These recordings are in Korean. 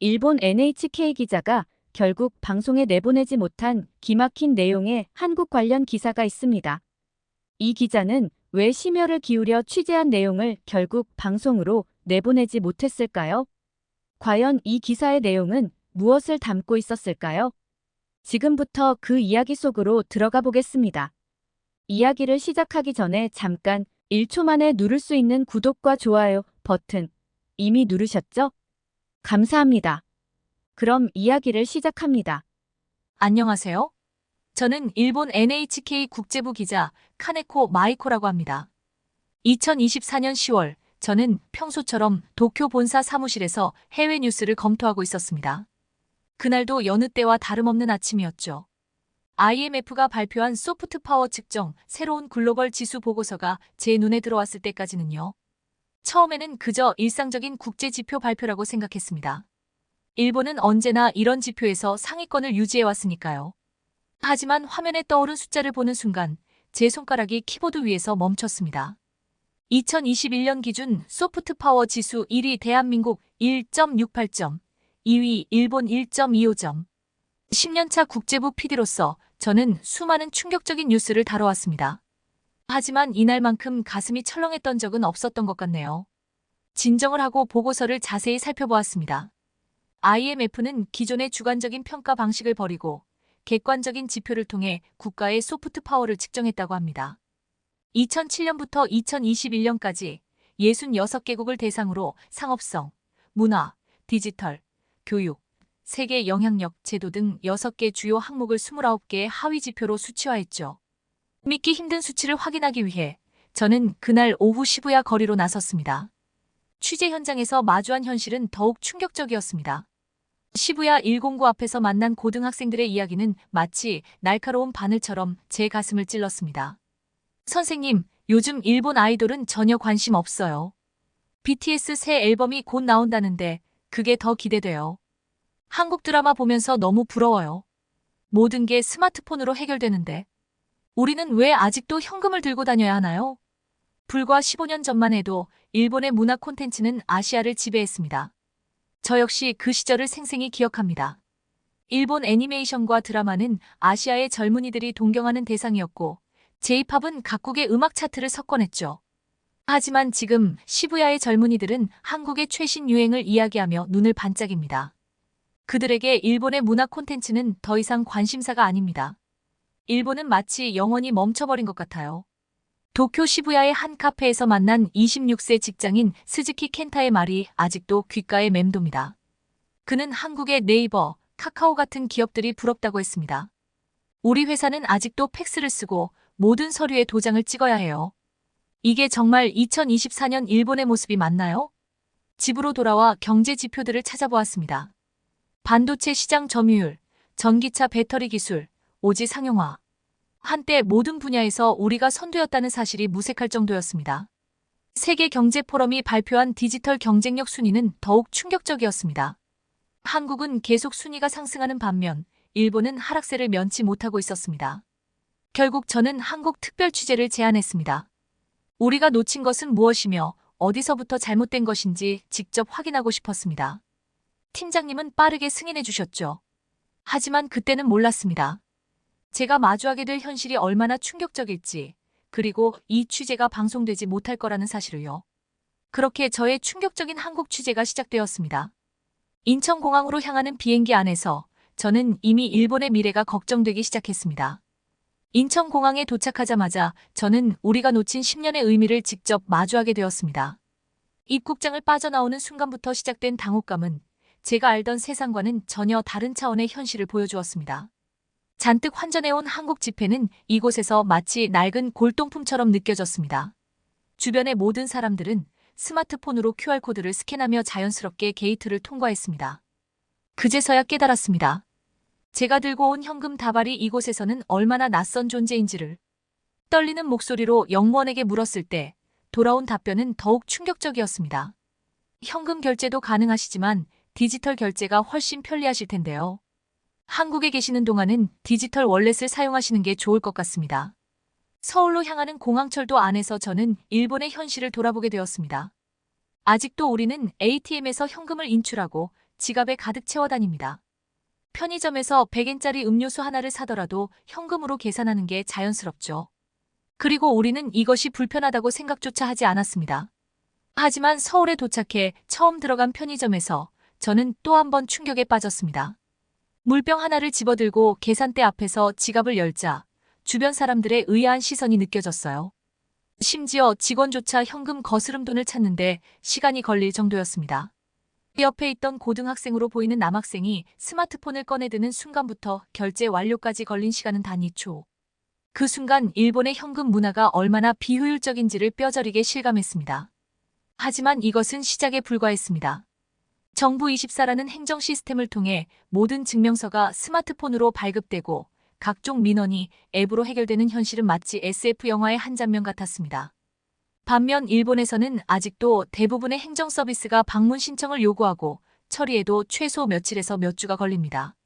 일본 NHK 기자가 결국 방송에 내보내지 못한 기막힌 내용의 한국 관련 기사가 있습니다. 이 기자는 왜 심혈을 기울여 취재한 내용을 결국 방송으로 내보내지 못했을까요? 과연 이 기사의 내용은 무엇을 담고 있었을까요? 지금부터 그 이야기 속으로 들어가 보겠습니다. 이야기를 시작하기 전에 잠깐 1초 만에 누를 수 있는 구독과 좋아요 버튼 이미 누르셨죠? 감사합니다. 그럼 이야기를 시작합니다. 안녕하세요. 저는 일본 NHK 국제부 기자 카네코 마이코라고 합니다. 2024년 10월, 저는 평소처럼 도쿄 본사 사무실에서 해외 뉴스를 검토하고 있었습니다. 그날도 여느 때와 다름없는 아침이었죠. IMF가 발표한 소프트 파워 측정 새로운 글로벌 지수 보고서가 제 눈에 들어왔을 때까지는요. 처음에는 그저 일상적인 국제 지표 발표라고 생각했습니다. 일본은 언제나 이런 지표에서 상위권을 유지해왔으니까요. 하지만 화면에 떠오른 숫자를 보는 순간 제 손가락이 키보드 위에서 멈췄습니다. 2021년 기준 소프트 파워 지수 1위 대한민국 1.68점, 2위 일본 1.25점. 10년차 국제부 PD로서 저는 수많은 충격적인 뉴스를 다뤄왔습니다. 하지만 이날만큼 가슴이 철렁했던 적은 없었던 것 같네요. 진정을 하고 보고서를 자세히 살펴보았습니다. IMF는 기존의 주관적인 평가 방식을 버리고 객관적인 지표를 통해 국가의 소프트 파워를 측정했다고 합니다. 2007년부터 2021년까지 66개국을 대상으로 상업성, 문화, 디지털, 교육, 세계 영향력, 제도 등 6개 주요 항목을 29개의 하위 지표로 수치화했죠. 믿기 힘든 수치를 확인하기 위해 저는 그날 오후 시부야 거리로 나섰습니다. 취재 현장에서 마주한 현실은 더욱 충격적이었습니다. 시부야 109 앞에서 만난 고등학생들의 이야기는 마치 날카로운 바늘처럼 제 가슴을 찔렀습니다. 선생님, 요즘 일본 아이돌은 전혀 관심 없어요. BTS 새 앨범이 곧 나온다는데 그게 더 기대돼요. 한국 드라마 보면서 너무 부러워요. 모든 게 스마트폰으로 해결되는데 우리는 왜 아직도 현금을 들고 다녀야 하나요? 불과 15년 전만 해도 일본의 문화 콘텐츠는 아시아를 지배했습니다. 저 역시 그 시절을 생생히 기억합니다. 일본 애니메이션과 드라마는 아시아의 젊은이들이 동경하는 대상이었고 J-팝은 각국의 음악 차트를 석권했죠. 하지만 지금 시부야의 젊은이들은 한국의 최신 유행을 이야기하며 눈을 반짝입니다. 그들에게 일본의 문화 콘텐츠는 더 이상 관심사가 아닙니다. 일본은 마치 영원히 멈춰버린 것 같아요. 도쿄 시부야의 한 카페에서 만난 26세 직장인 스즈키 켄타의 말이 아직도 귓가에 맴돕니다. 그는 한국의 네이버, 카카오 같은 기업들이 부럽다고 했습니다. 우리 회사는 아직도 팩스를 쓰고 모든 서류에 도장을 찍어야 해요. 이게 정말 2024년 일본의 모습이 맞나요? 집으로 돌아와 경제 지표들을 찾아보았습니다. 반도체 시장 점유율, 전기차 배터리 기술, 오지 상용화. 한때 모든 분야에서 우리가 선두였다는 사실이 무색할 정도였습니다. 세계 경제 포럼이 발표한 디지털 경쟁력 순위는 더욱 충격적이었습니다. 한국은 계속 순위가 상승하는 반면 일본은 하락세를 면치 못하고 있었습니다. 결국 저는 한국 특별 취재를 제안했습니다. 우리가 놓친 것은 무엇이며 어디서부터 잘못된 것인지 직접 확인하고 싶었습니다. 팀장님은 빠르게 승인해 주셨죠. 하지만 그때는 몰랐습니다. 제가 마주하게 될 현실이 얼마나 충격적일지, 그리고 이 취재가 방송되지 못할 거라는 사실을요. 그렇게 저의 충격적인 한국 취재가 시작되었습니다. 인천공항으로 향하는 비행기 안에서 저는 이미 일본의 미래가 걱정되기 시작했습니다. 인천공항에 도착하자마자 저는 우리가 놓친 10년의 의미를 직접 마주하게 되었습니다. 입국장을 빠져나오는 순간부터 시작된 당혹감은 제가 알던 세상과는 전혀 다른 차원의 현실을 보여주었습니다. 잔뜩 환전해온 한국 지폐는 이곳에서 마치 낡은 골동품처럼 느껴졌습니다. 주변의 모든 사람들은 스마트폰으로 QR코드를 스캔하며 자연스럽게 게이트를 통과했습니다. 그제서야 깨달았습니다. 제가 들고 온 현금 다발이 이곳에서는 얼마나 낯선 존재인지를. 떨리는 목소리로 영무원에게 물었을 때 돌아온 답변은 더욱 충격적이었습니다. 현금 결제도 가능하시지만 디지털 결제가 훨씬 편리하실 텐데요. 한국에 계시는 동안은 디지털 월렛을 사용하시는 게 좋을 것 같습니다. 서울로 향하는 공항철도 안에서 저는 일본의 현실을 돌아보게 되었습니다. 아직도 우리는 ATM에서 현금을 인출하고 지갑에 가득 채워 다닙니다. 편의점에서 100엔짜리 음료수 하나를 사더라도 현금으로 계산하는 게 자연스럽죠. 그리고 우리는 이것이 불편하다고 생각조차 하지 않았습니다. 하지만 서울에 도착해 처음 들어간 편의점에서 저는 또 한 번 충격에 빠졌습니다. 물병 하나를 집어들고 계산대 앞에서 지갑을 열자 주변 사람들의 의아한 시선이 느껴졌어요. 심지어 직원조차 현금 거스름 돈을 찾는데 시간이 걸릴 정도였습니다. 옆에 있던 고등학생으로 보이는 남학생이 스마트폰을 꺼내드는 순간부터 결제 완료까지 걸린 시간은 단 2초. 그 순간 일본의 현금 문화가 얼마나 비효율적인지를 뼈저리게 실감했습니다. 하지만 이것은 시작에 불과했습니다. 정부 24라는 행정 시스템을 통해 모든 증명서가 스마트폰으로 발급되고 각종 민원이 앱으로 해결되는 현실은 마치 SF 영화의 한 장면 같았습니다. 반면 일본에서는 아직도 대부분의 행정 서비스가 방문 신청을 요구하고 처리에도 최소 며칠에서 몇 주가 걸립니다.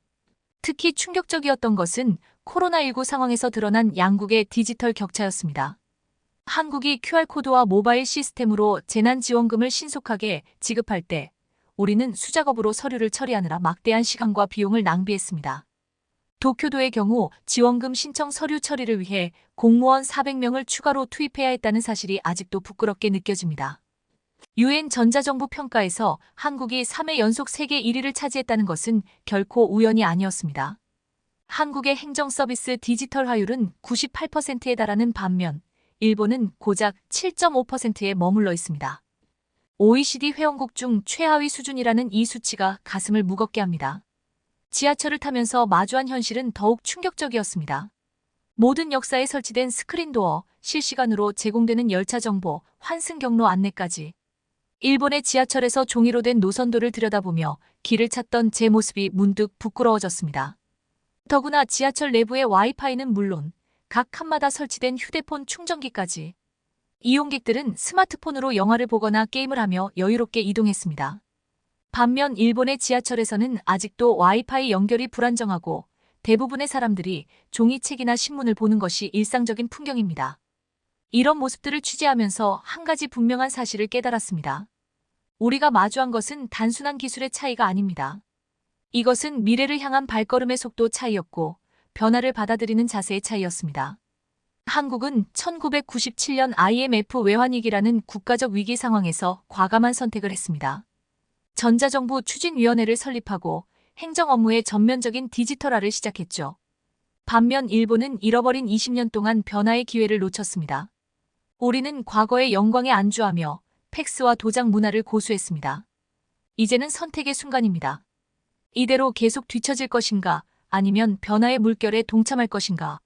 특히 충격적이었던 것은 코로나19 상황에서 드러난 양국의 디지털 격차였습니다. 한국이 QR코드와 모바일 시스템으로 재난지원금을 신속하게 지급할 때 우리는 수작업으로 서류를 처리하느라 막대한 시간과 비용을 낭비했습니다. 도쿄도의 경우 지원금 신청 서류 처리를 위해 공무원 400명을 추가로 투입해야 했다는 사실이 아직도 부끄럽게 느껴집니다. UN 전자정부 평가에서 한국이 3회 연속 세계 1위를 차지했다는 것은 결코 우연이 아니었습니다. 한국의 행정 서비스 디지털화율은 98%에 달하는 반면 일본은 고작 7.5%에 머물러 있습니다. OECD 회원국 중 최하위 수준이라는 이 수치가 가슴을 무겁게 합니다. 지하철을 타면서 마주한 현실은 더욱 충격적이었습니다. 모든 역사에 설치된 스크린도어, 실시간으로 제공되는 열차 정보, 환승 경로 안내까지. 일본의 지하철에서 종이로 된 노선도를 들여다보며 길을 찾던 제 모습이 문득 부끄러워졌습니다. 더구나 지하철 내부의 와이파이는 물론 각 칸마다 설치된 휴대폰 충전기까지. 이용객들은 스마트폰으로 영화를 보거나 게임을 하며 여유롭게 이동했습니다. 반면 일본의 지하철에서는 아직도 와이파이 연결이 불안정하고 대부분의 사람들이 종이책이나 신문을 보는 것이 일상적인 풍경입니다. 이런 모습들을 취재하면서 한 가지 분명한 사실을 깨달았습니다. 우리가 마주한 것은 단순한 기술의 차이가 아닙니다. 이것은 미래를 향한 발걸음의 속도 차이였고 변화를 받아들이는 자세의 차이였습니다. 한국은 1997년 IMF 외환위기라는 국가적 위기 상황에서 과감한 선택을 했습니다. 전자정부 추진위원회를 설립하고 행정 업무의 전면적인 디지털화를 시작했죠. 반면 일본은 잃어버린 20년 동안 변화의 기회를 놓쳤습니다. 우리는 과거의 영광에 안주하며 팩스와 도장 문화를 고수했습니다. 이제는 선택의 순간입니다. 이대로 계속 뒤처질 것인가 아니면 변화의 물결에 동참할 것인가.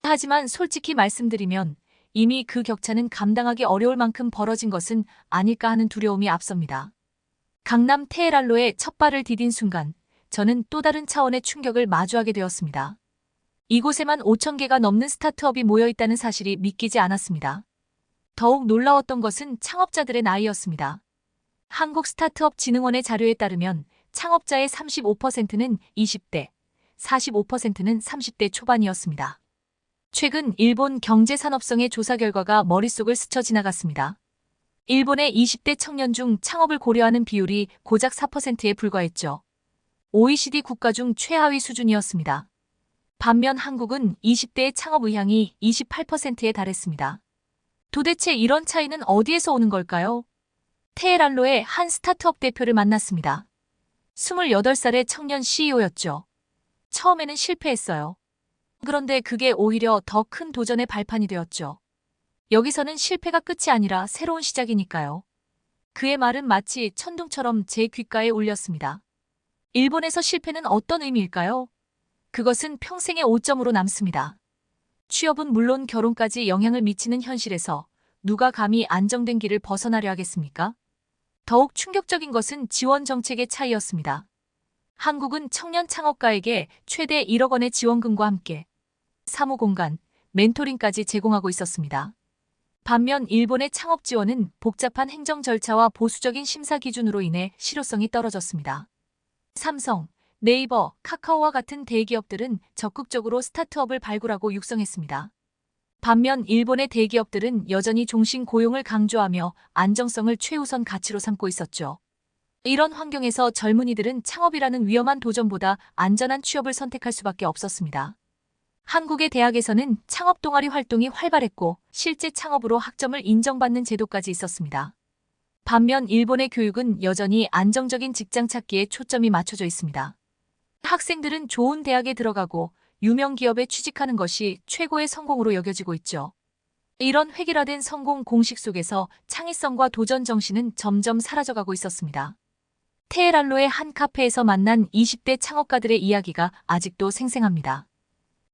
하지만 솔직히 말씀드리면 이미 그 격차는 감당하기 어려울 만큼 벌어진 것은 아닐까 하는 두려움이 앞섭니다. 강남 테헤랄로에 첫 발을 디딘 순간 저는 또 다른 차원의 충격을 마주하게 되었습니다. 이곳에만 5,000개가 넘는 스타트업이 모여 있다는 사실이 믿기지 않았습니다. 더욱 놀라웠던 것은 창업자들의 나이였습니다. 한국스타트업진흥원의 자료에 따르면 창업자의 35%는 20대, 45%는 30대 초반이었습니다. 최근 일본 경제산업성의 조사 결과가 머릿속을 스쳐 지나갔습니다. 일본의 20대 청년 중 창업을 고려하는 비율이 고작 4%에 불과했죠. OECD 국가 중 최하위 수준이었습니다. 반면 한국은 20대의 창업 의향이 28%에 달했습니다. 도대체 이런 차이는 어디에서 오는 걸까요? 테헤랄로의 한 스타트업 대표를 만났습니다. 28살의 청년 CEO였죠. 처음에는 실패했어요. 그런데 그게 오히려 더 큰 도전의 발판이 되었죠. 여기서는 실패가 끝이 아니라 새로운 시작이니까요. 그의 말은 마치 천둥처럼 제 귓가에 울렸습니다. 일본에서 실패는 어떤 의미일까요? 그것은 평생의 오점으로 남습니다. 취업은 물론 결혼까지 영향을 미치는 현실에서 누가 감히 안정된 길을 벗어나려 하겠습니까? 더욱 충격적인 것은 지원 정책의 차이였습니다. 한국은 청년 창업가에게 최대 1억 원의 지원금과 함께 사무 공간, 멘토링까지 제공하고 있었습니다. 반면 일본의 창업 지원은 복잡한 행정 절차와 보수적인 심사 기준으로 인해 실효성이 떨어졌습니다. 삼성, 네이버, 카카오와 같은 대기업들은 적극적으로 스타트업을 발굴하고 육성했습니다. 반면 일본의 대기업들은 여전히 종신 고용을 강조하며 안정성을 최우선 가치로 삼고 있었죠. 이런 환경에서 젊은이들은 창업이라는 위험한 도전보다 안전한 취업을 선택할 수밖에 없었습니다. 한국의 대학에서는 창업 동아리 활동이 활발했고 실제 창업으로 학점을 인정받는 제도까지 있었습니다. 반면 일본의 교육은 여전히 안정적인 직장 찾기에 초점이 맞춰져 있습니다. 학생들은 좋은 대학에 들어가고 유명 기업에 취직하는 것이 최고의 성공으로 여겨지고 있죠. 이런 획일화된 성공 공식 속에서 창의성과 도전 정신은 점점 사라져가고 있었습니다. 테헤란로의 한 카페에서 만난 20대 창업가들의 이야기가 아직도 생생합니다.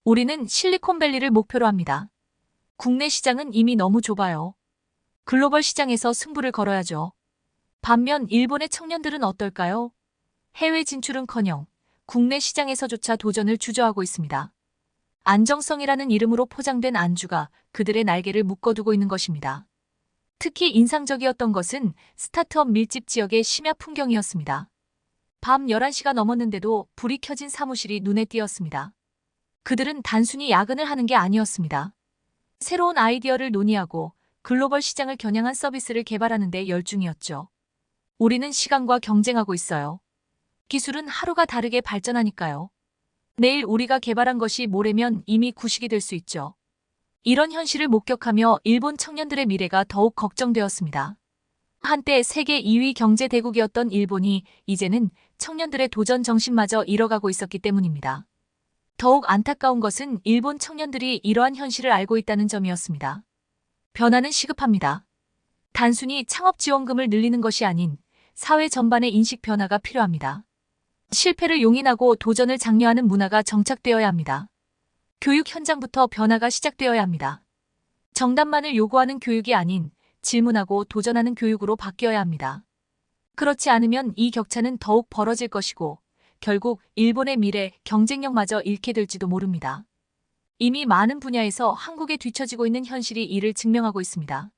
우리는 실리콘밸리를 목표로 합니다. 국내 시장은 이미 너무 좁아요. 글로벌 시장에서 승부를 걸어야죠. 반면 일본의 청년들은 어떨까요? 해외 진출은커녕 국내 시장에서조차 도전을 주저하고 있습니다. 안정성이라는 이름으로 포장된 안주가 그들의 날개를 묶어두고 있는 것입니다. 특히 인상적이었던 것은 스타트업 밀집 지역의 심야 풍경이었습니다. 밤 11시가 넘었는데도 불이 켜진 사무실이 눈에 띄었습니다. 그들은 단순히 야근을 하는 게 아니었습니다. 새로운 아이디어를 논의하고 글로벌 시장을 겨냥한 서비스를 개발하는 데 열중이었죠. 우리는 시간과 경쟁하고 있어요. 기술은 하루가 다르게 발전하니까요. 내일 우리가 개발한 것이 모레면 이미 구식이 될 수 있죠. 이런 현실을 목격하며 일본 청년들의 미래가 더욱 걱정되었습니다. 한때 세계 2위 경제 대국이었던 일본이 이제는 청년들의 도전 정신마저 잃어가고 있었기 때문입니다. 더욱 안타까운 것은 일본 청년들이 이러한 현실을 알고 있다는 점이었습니다. 변화는 시급합니다. 단순히 창업 지원금을 늘리는 것이 아닌 사회 전반의 인식 변화가 필요합니다. 실패를 용인하고 도전을 장려하는 문화가 정착되어야 합니다. 교육 현장부터 변화가 시작되어야 합니다. 정답만을 요구하는 교육이 아닌 질문하고 도전하는 교육으로 바뀌어야 합니다. 그렇지 않으면 이 격차는 더욱 벌어질 것이고 결국 일본의 미래 경쟁력마저 잃게 될지도 모릅니다. 이미 많은 분야에서 한국에 뒤처지고 있는 현실이 이를 증명하고 있습니다.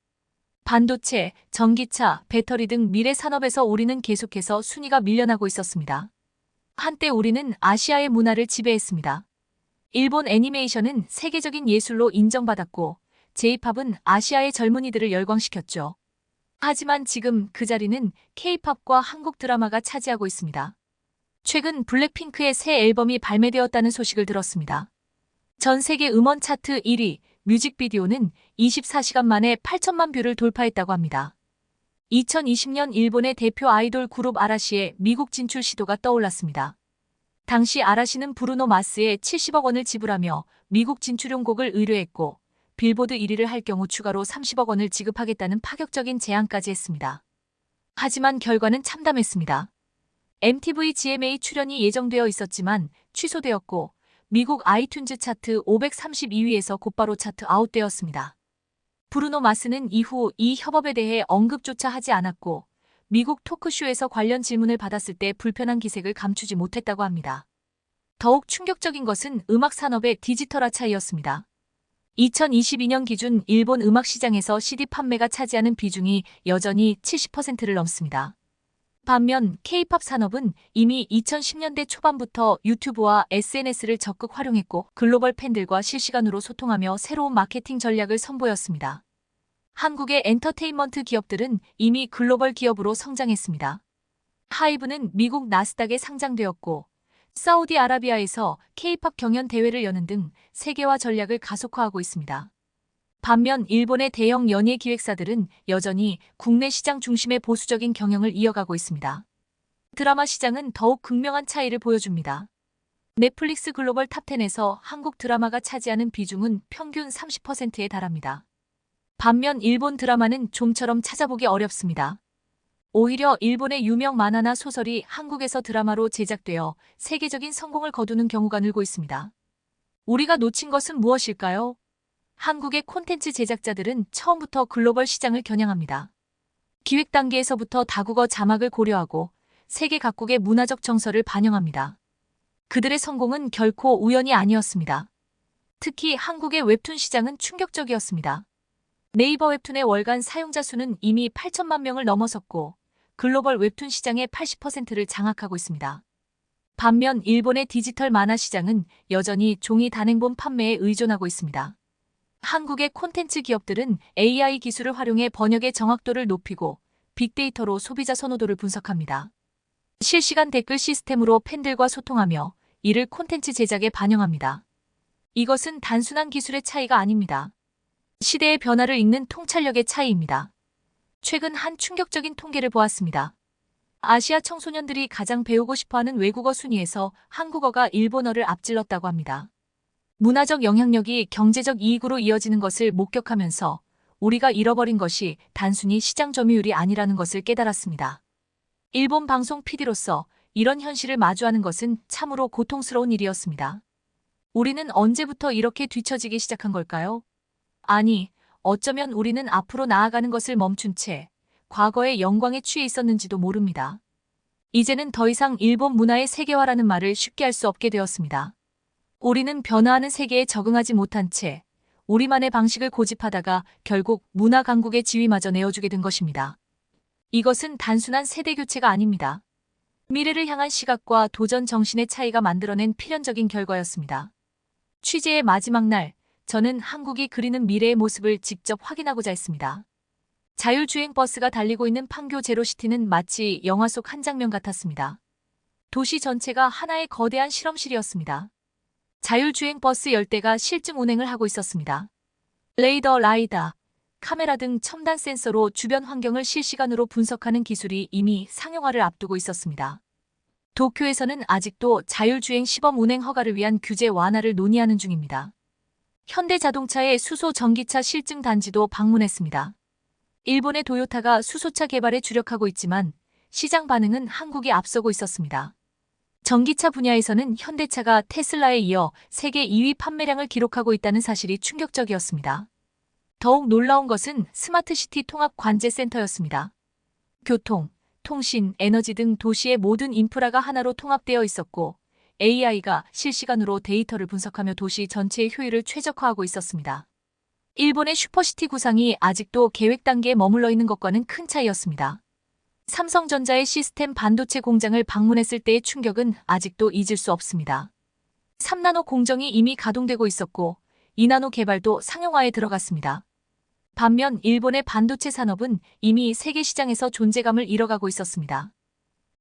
반도체, 전기차, 배터리 등 미래 산업에서 우리는 계속해서 순위가 밀려나고 있었습니다. 한때 우리는 아시아의 문화를 지배했습니다. 일본 애니메이션은 세계적인 예술로 인정받았고 J-팝은 아시아의 젊은이들을 열광시켰죠. 하지만 지금 그 자리는 K-팝과 한국 드라마가 차지하고 있습니다. 최근 블랙핑크의 새 앨범이 발매되었다는 소식을 들었습니다. 전 세계 음원 차트 1위, 뮤직비디오는 24시간 만에 8천만 뷰를 돌파했다고 합니다. 2020년 일본의 대표 아이돌 그룹 아라시의 미국 진출 시도가 떠올랐습니다. 당시 아라시는 브루노 마스에 70억 원을 지불하며 미국 진출용 곡을 의뢰했고 빌보드 1위를 할 경우 추가로 30억 원을 지급하겠다는 파격적인 제안까지 했습니다. 하지만 결과는 참담했습니다. MTV GMA 출연이 예정되어 있었지만 취소되었고 미국 아이튠즈 차트 532위에서 곧바로 차트 아웃되었습니다. 브루노 마스는 이후 이 협업에 대해 언급조차 하지 않았고 미국 토크쇼에서 관련 질문을 받았을 때 불편한 기색을 감추지 못했다고 합니다. 더욱 충격적인 것은 음악 산업의 디지털 하차이였습니다. 2022년 기준 일본 음악 시장에서 CD 판매가 차지하는 비중이 여전히 70%를 넘습니다. 반면 K-팝 산업은 이미 2010년대 초반부터 유튜브와 SNS를 적극 활용했고 글로벌 팬들과 실시간으로 소통하며 새로운 마케팅 전략을 선보였습니다. 한국의 엔터테인먼트 기업들은 이미 글로벌 기업으로 성장했습니다. 하이브는 미국 나스닥에 상장되었고 사우디아라비아에서 K-팝 경연 대회를 여는 등 세계화 전략을 가속화하고 있습니다. 반면 일본의 대형 연예 기획사들은 여전히 국내 시장 중심의 보수적인 경영을 이어가고 있습니다. 드라마 시장은 더욱 극명한 차이를 보여줍니다. 넷플릭스 글로벌 탑10에서 한국 드라마가 차지하는 비중은 평균 30%에 달합니다. 반면 일본 드라마는 좀처럼 찾아보기 어렵습니다. 오히려 일본의 유명 만화나 소설이 한국에서 드라마로 제작되어 세계적인 성공을 거두는 경우가 늘고 있습니다. 우리가 놓친 것은 무엇일까요? 한국의 콘텐츠 제작자들은 처음부터 글로벌 시장을 겨냥합니다. 기획 단계에서부터 다국어 자막을 고려하고 세계 각국의 문화적 정서를 반영합니다. 그들의 성공은 결코 우연이 아니었습니다. 특히 한국의 웹툰 시장은 충격적이었습니다. 네이버 웹툰의 월간 사용자 수는 이미 8천만 명을 넘어섰고 글로벌 웹툰 시장의 80%를 장악하고 있습니다. 반면 일본의 디지털 만화 시장은 여전히 종이 단행본 판매에 의존하고 있습니다. 한국의 콘텐츠 기업들은 AI 기술을 활용해 번역의 정확도를 높이고 빅데이터로 소비자 선호도를 분석합니다. 실시간 댓글 시스템으로 팬들과 소통하며 이를 콘텐츠 제작에 반영합니다. 이것은 단순한 기술의 차이가 아닙니다. 시대의 변화를 읽는 통찰력의 차이입니다. 최근 한 충격적인 통계를 보았습니다. 아시아 청소년들이 가장 배우고 싶어하는 외국어 순위에서 한국어가 일본어를 앞질렀다고 합니다. 문화적 영향력이 경제적 이익으로 이어지는 것을 목격하면서 우리가 잃어버린 것이 단순히 시장 점유율이 아니라는 것을 깨달았습니다. 일본 방송 PD로서 이런 현실을 마주하는 것은 참으로 고통스러운 일이었습니다. 우리는 언제부터 이렇게 뒤처지기 시작한 걸까요? 아니, 어쩌면 우리는 앞으로 나아가는 것을 멈춘 채 과거의 영광에 취해 있었는지도 모릅니다. 이제는 더 이상 일본 문화의 세계화라는 말을 쉽게 할 수 없게 되었습니다. 우리는 변화하는 세계에 적응하지 못한 채 우리만의 방식을 고집하다가 결국 문화 강국의 지위마저 내어주게 된 것입니다. 이것은 단순한 세대 교체가 아닙니다. 미래를 향한 시각과 도전 정신의 차이가 만들어낸 필연적인 결과였습니다. 취재의 마지막 날, 저는 한국이 그리는 미래의 모습을 직접 확인하고자 했습니다. 자율주행 버스가 달리고 있는 판교 제로시티는 마치 영화 속 한 장면 같았습니다. 도시 전체가 하나의 거대한 실험실이었습니다. 자율주행 버스 10대가 실증 운행을 하고 있었습니다. 레이더, 라이다, 카메라 등 첨단 센서로 주변 환경을 실시간으로 분석하는 기술이 이미 상용화를 앞두고 있었습니다. 도쿄에서는 아직도 자율주행 시범 운행 허가를 위한 규제 완화를 논의하는 중입니다. 현대자동차의 수소 전기차 실증 단지도 방문했습니다. 일본의 도요타가 수소차 개발에 주력하고 있지만 시장 반응은 한국이 앞서고 있었습니다. 전기차 분야에서는 현대차가 테슬라에 이어 세계 2위 판매량을 기록하고 있다는 사실이 충격적이었습니다. 더욱 놀라운 것은 스마트시티 통합 관제센터였습니다. 교통, 통신, 에너지 등 도시의 모든 인프라가 하나로 통합되어 있었고 AI가 실시간으로 데이터를 분석하며 도시 전체의 효율을 최적화하고 있었습니다. 일본의 슈퍼시티 구상이 아직도 계획 단계에 머물러 있는 것과는 큰 차이였습니다. 삼성전자의 시스템 반도체 공장을 방문했을 때의 충격은 아직도 잊을 수 없습니다. 3나노 공정이 이미 가동되고 있었고 2나노 개발도 상용화에 들어갔습니다. 반면 일본의 반도체 산업은 이미 세계 시장에서 존재감을 잃어가고 있었습니다.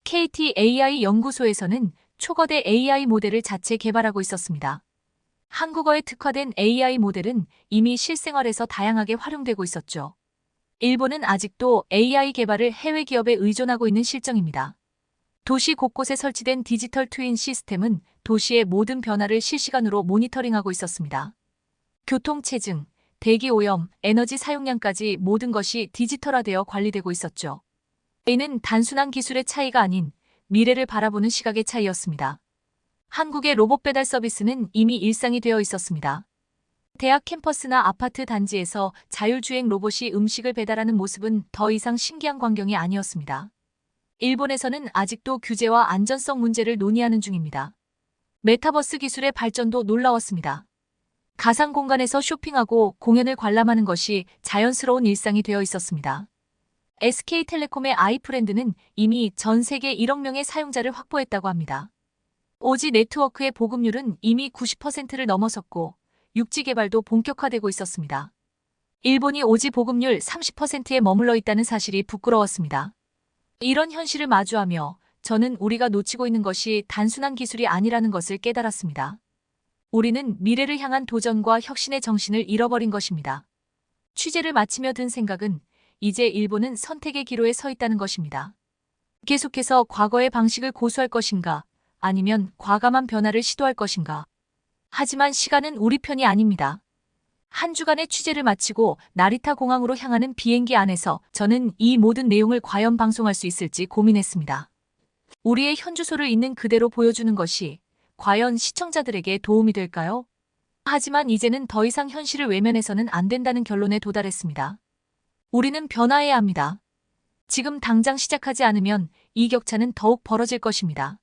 KT AI 연구소에서는 초거대 AI 모델을 자체 개발하고 있었습니다. 한국어에 특화된 AI 모델은 이미 실생활에서 다양하게 활용되고 있었죠. 일본은 아직도 AI 개발을 해외 기업에 의존하고 있는 실정입니다. 도시 곳곳에 설치된 디지털 트윈 시스템은 도시의 모든 변화를 실시간으로 모니터링하고 있었습니다. 교통 체증, 대기 오염, 에너지 사용량까지 모든 것이 디지털화되어 관리되고 있었죠. 이는 단순한 기술의 차이가 아닌 미래를 바라보는 시각의 차이였습니다. 한국의 로봇 배달 서비스는 이미 일상이 되어 있었습니다. 대학 캠퍼스나 아파트 단지에서 자율주행 로봇이 음식을 배달하는 모습은 더 이상 신기한 광경이 아니었습니다. 일본에서는 아직도 규제와 안전성 문제를 논의하는 중입니다. 메타버스 기술의 발전도 놀라웠습니다. 가상 공간에서 쇼핑하고 공연을 관람하는 것이 자연스러운 일상이 되어 있었습니다. SK텔레콤의 아이프렌드는 이미 전 세계 1억 명의 사용자를 확보했다고 합니다. 5G 네트워크의 보급률은 이미 90%를 넘어섰고 6G 개발도 본격화되고 있었습니다. 일본이 5G 보급률 30%에 머물러 있다는 사실이 부끄러웠습니다. 이런 현실을 마주하며 저는 우리가 놓치고 있는 것이 단순한 기술이 아니라는 것을 깨달았습니다. 우리는 미래를 향한 도전과 혁신의 정신을 잃어버린 것입니다. 취재를 마치며 든 생각은 이제 일본은 선택의 기로에 서 있다는 것입니다. 계속해서 과거의 방식을 고수할 것인가, 아니면 과감한 변화를 시도할 것인가. 하지만 시간은 우리 편이 아닙니다. 한 주간의 취재를 마치고 나리타 공항으로 향하는 비행기 안에서 저는 이 모든 내용을 과연 방송할 수 있을지 고민했습니다. 우리의 현 주소를 있는 그대로 보여주는 것이 과연 시청자들에게 도움이 될까요? 하지만 이제는 더 이상 현실을 외면해서는 안 된다는 결론에 도달했습니다. 우리는 변화해야 합니다. 지금 당장 시작하지 않으면 이 격차는 더욱 벌어질 것입니다.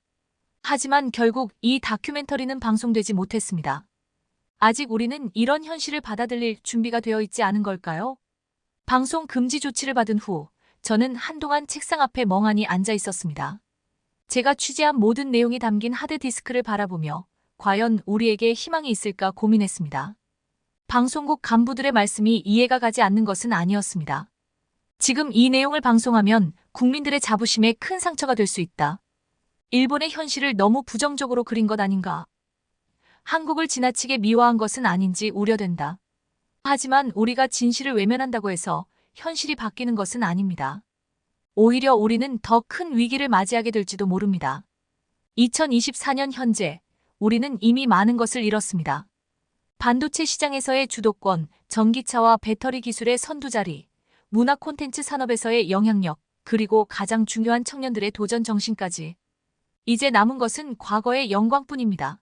하지만 결국 이 다큐멘터리는 방송되지 못했습니다. 아직 우리는 이런 현실을 받아들일 준비가 되어 있지 않은 걸까요? 방송 금지 조치를 받은 후 저는 한동안 책상 앞에 멍하니 앉아 있었습니다. 제가 취재한 모든 내용이 담긴 하드디스크를 바라보며 과연 우리에게 희망이 있을까 고민했습니다. 방송국 간부들의 말씀이 이해가 가지 않는 것은 아니었습니다. 지금 이 내용을 방송하면 국민들의 자부심에 큰 상처가 될 수 있다. 일본의 현실을 너무 부정적으로 그린 것 아닌가. 한국을 지나치게 미화한 것은 아닌지 우려된다. 하지만 우리가 진실을 외면한다고 해서 현실이 바뀌는 것은 아닙니다. 오히려 우리는 더 큰 위기를 맞이하게 될지도 모릅니다. 2024년 현재 우리는 이미 많은 것을 잃었습니다. 반도체 시장에서의 주도권, 전기차와 배터리 기술의 선두자리, 문화 콘텐츠 산업에서의 영향력, 그리고 가장 중요한 청년들의 도전 정신까지. 이제 남은 것은 과거의 영광뿐입니다.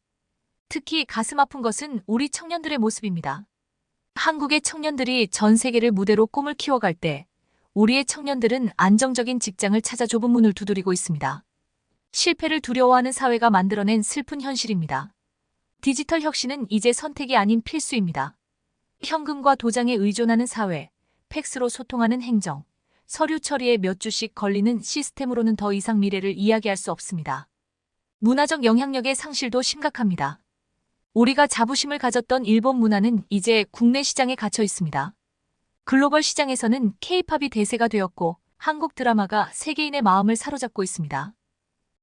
특히 가슴 아픈 것은 우리 청년들의 모습입니다. 한국의 청년들이 전 세계를 무대로 꿈을 키워갈 때 우리의 청년들은 안정적인 직장을 찾아 좁은 문을 두드리고 있습니다. 실패를 두려워하는 사회가 만들어낸 슬픈 현실입니다. 디지털 혁신은 이제 선택이 아닌 필수입니다. 현금과 도장에 의존하는 사회, 팩스로 소통하는 행정, 서류 처리에 몇 주씩 걸리는 시스템으로는 더 이상 미래를 이야기할 수 없습니다. 문화적 영향력의 상실도 심각합니다. 우리가 자부심을 가졌던 일본 문화는 이제 국내 시장에 갇혀 있습니다. 글로벌 시장에서는 K-팝이 대세가 되었고 한국 드라마가 세계인의 마음을 사로잡고 있습니다.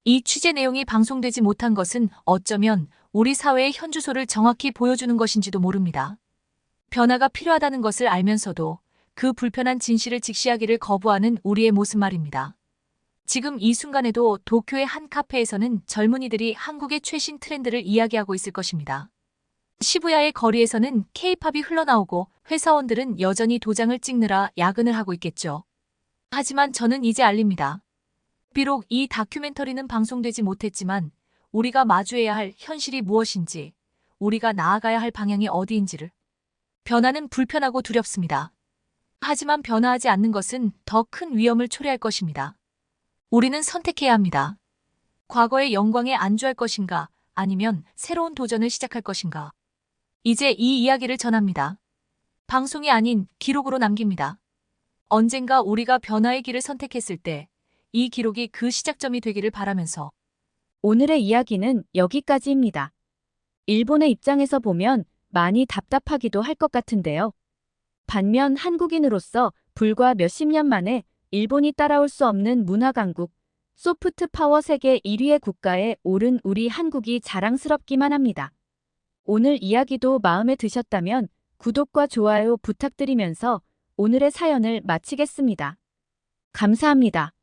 이 취재 내용이 방송되지 못한 것은 어쩌면 우리 사회의 현주소를 정확히 보여주는 것인지도 모릅니다. 변화가 필요하다는 것을 알면서도 그 불편한 진실을 직시하기를 거부하는 우리의 모습 말입니다. 지금 이 순간에도 도쿄의 한 카페에서는 젊은이들이 한국의 최신 트렌드를 이야기하고 있을 것입니다. 시부야의 거리에서는 K-팝이 흘러나오고 회사원들은 여전히 도장을 찍느라 야근을 하고 있겠죠. 하지만 저는 이제 알립니다. 비록 이 다큐멘터리는 방송되지 못했지만 우리가 마주해야 할 현실이 무엇인지, 우리가 나아가야 할 방향이 어디인지를. 변화는 불편하고 두렵습니다. 하지만 변화하지 않는 것은 더 큰 위험을 초래할 것입니다. 우리는 선택해야 합니다. 과거의 영광에 안주할 것인가, 아니면 새로운 도전을 시작할 것인가. 이제 이 이야기를 전합니다. 방송이 아닌 기록으로 남깁니다. 언젠가 우리가 변화의 길을 선택했을 때 이 기록이 그 시작점이 되기를 바라면서 오늘의 이야기는 여기까지입니다. 일본의 입장에서 보면 많이 답답하기도 할 것 같은데요. 반면 한국인으로서 불과 몇십 년 만에 일본이 따라올 수 없는 문화 강국, 소프트 파워 세계 1위의 국가에 오른 우리 한국이 자랑스럽기만 합니다. 오늘 이야기도 마음에 드셨다면 구독과 좋아요 부탁드리면서 오늘의 사연을 마치겠습니다. 감사합니다.